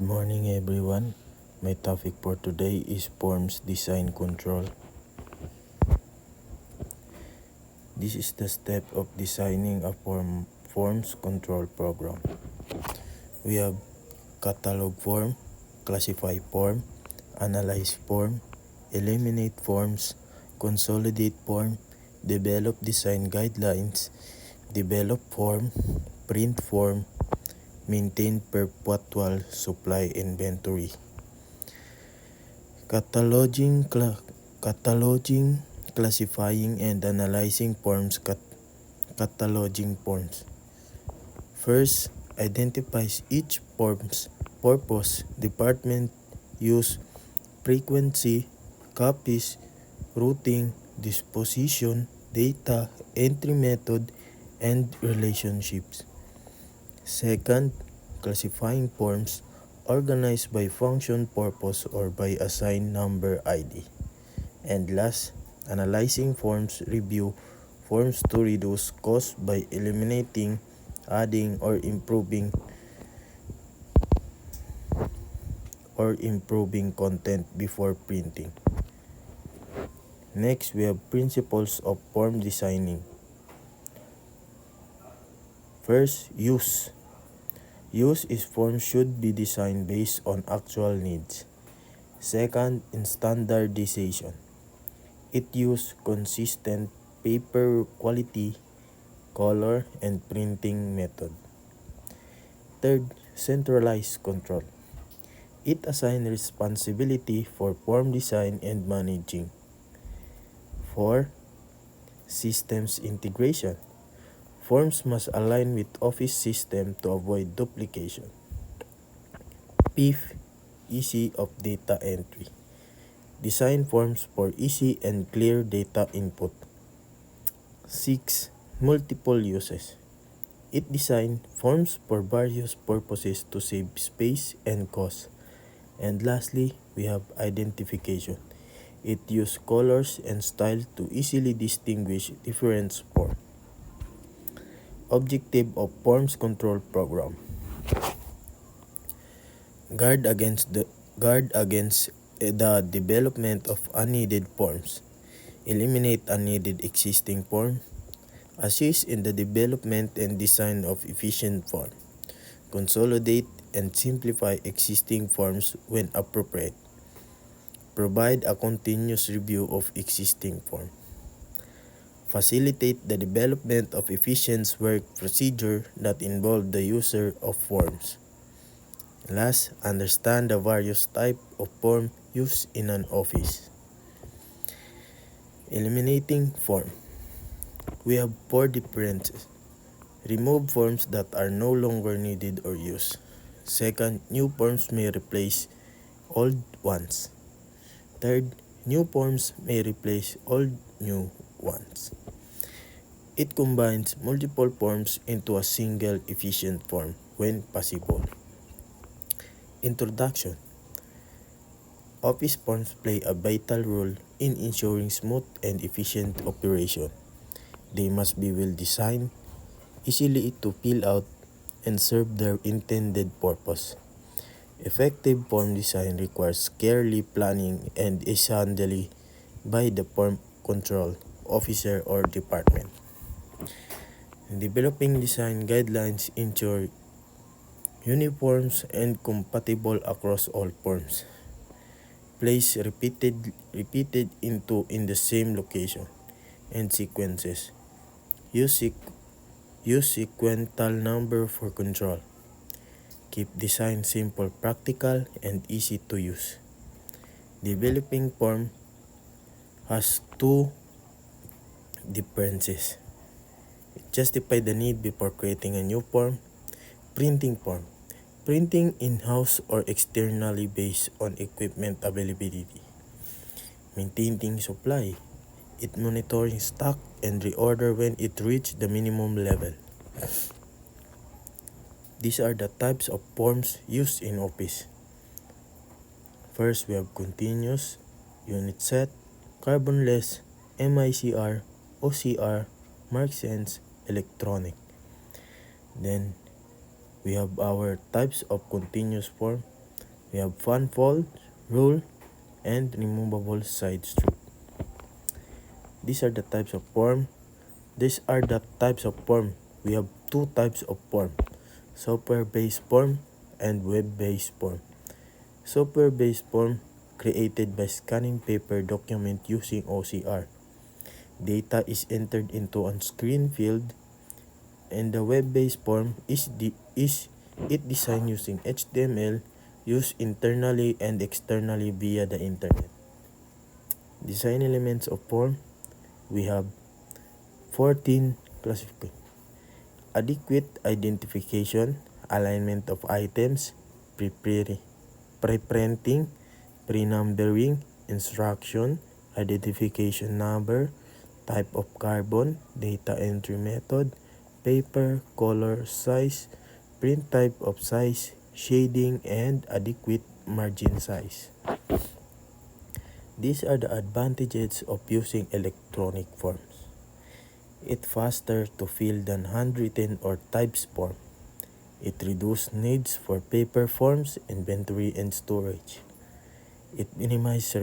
morning everyone. My topic for today is forms design control. This is the step of designing a forms control program. We have catalog form, classify form, analyze form, eliminate forms, consolidate form, develop design guidelines, develop form, print form, maintain perpetual supply inventory. Cataloging, classifying, and analyzing forms. Cataloging forms. First, identifies each form's purpose, department, use, frequency, copies, routing, disposition, data, entry method, and relationships. Second, classifying forms organized by function, purpose, or by assigned number ID. And last, analyzing forms, review forms to reduce cost by eliminating, adding, or improving content before printing. Next, we have principles of form designing. First, use. Use is forms should be designed based on actual needs. Second, in standardization. It uses consistent paper quality, color, and printing method. Third, centralized control. It assigns responsibility for form design and managing. 4. Systems integration. Forms must align with Office system to avoid duplication. Fifth, easy of data entry. Design forms for easy and clear data input. 6. Multiple uses. It designs forms for various purposes to save space and cost. And lastly, we have identification. It uses colors and style to easily distinguish different forms. Objective of Forms Control Program. Guard against the development of unneeded forms. Eliminate unneeded existing forms. Assist in the development and design of efficient forms. Consolidate and simplify existing forms when appropriate. Provide a continuous review of existing forms. Facilitate the development of efficient work procedure that involve the user of forms. Last, understand the various types of form used in an office. Eliminating form. We have 4 differences. Remove forms that are no longer needed or used. Second, new forms may replace old ones. Third, new forms may replace old new ones. It combines multiple forms into a single efficient form when possible. Introduction. Office forms play a vital role in ensuring smooth and efficient operation. They must be well designed, easily to fill out, and serve their intended purpose. Effective form design requires careful planning and is handled by the form control officer or department. Developing design guidelines ensure uniforms and compatible across all forms. Place repeated in the same location and sequences. Use sequential number for control. Keep design simple, practical, and easy to use. Developing form has 2 differences. Justify the need before creating a new form. Printing form. Printing in-house or externally based on equipment availability. Maintaining supply. It monitoring stock and reorder when it reaches the minimum level. These are the types of forms used in office. First, we have continuous, unit set, carbonless, MICR, OCR, MarkSense, electronic. Then we have our types of continuous form. We have fun fold, rule, and removable side strip. These are the types of form. We have two types of form: software-based form and web-based form. Software-based form created by scanning paper document using OCR. Data is entered into a screen field, and the web-based form is designed using HTML, used internally and externally via the internet. Design elements of form, we have 14 classifications: adequate identification, alignment of items, pre-printing, pre-numbering, instruction, identification number, type of carbon, data entry method, paper, color, size, print type of size, shading, and adequate margin size. These are the advantages of using electronic forms. It's faster to fill than handwritten or typed form. It reduces needs for paper forms, inventory, and storage. It minimizes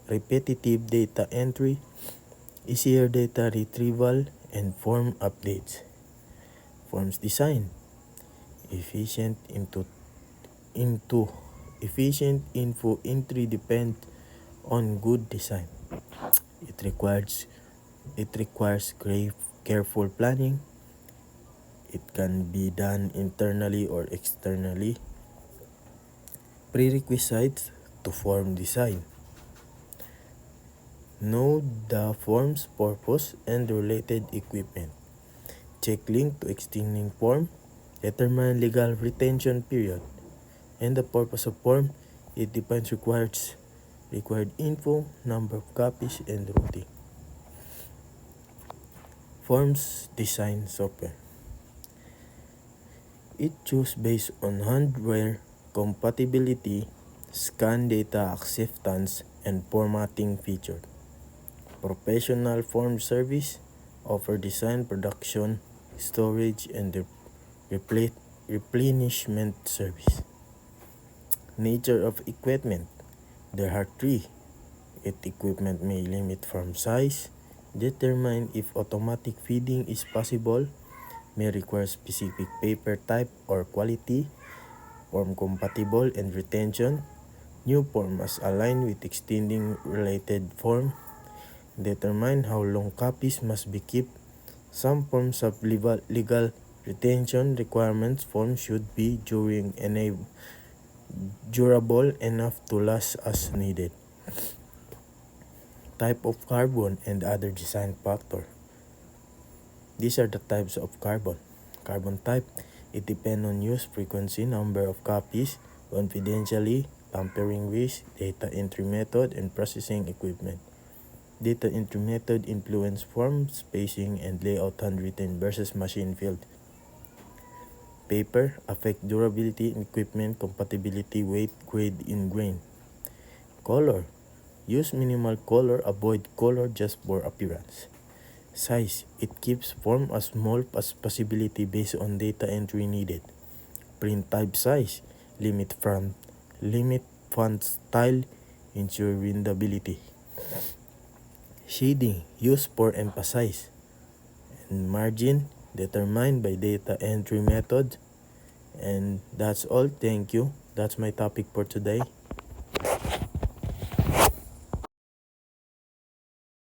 repetitive data entry, easier data retrieval, and form updates. Forms design, efficient info entry depend on good design. It requires careful planning. It can be done internally or externally. Prerequisites to form design: know the form's purpose and related equipment. Check link to existing form. Determine legal retention period and the purpose of form. It defines required info, number of copies, and routing. Forms design software. It chooses based on hardware compatibility, scan data acceptance, and formatting feature. Professional form service offer design, production, storage, and replenishment service. Nature of equipment. There are three. Equipment may limit form size, determine if automatic feeding is possible, may require specific paper type or quality, form compatible and retention. New form must align with extending related form. Determine how long copies must be kept. Some forms have legal retention requirements. Forms should be durable enough to last as needed. Type of carbon and other design factor. These are the types of carbon. Carbon type, it depends on use frequency, number of copies, confidentially, tampering risk, data entry method, and processing equipment. Data entry method influence form, spacing, and layout handwritten versus machine filled. Paper affect durability, equipment compatibility, weight, grade, in grain. Color, use minimal color, avoid color just for appearance. Size, it keeps form as small as possibility based on data entry needed. Print type size, limit font style, ensure readability. Shading, use for emphasize. And margin, determined by data entry method. And that's all. Thank you. That's my topic for today.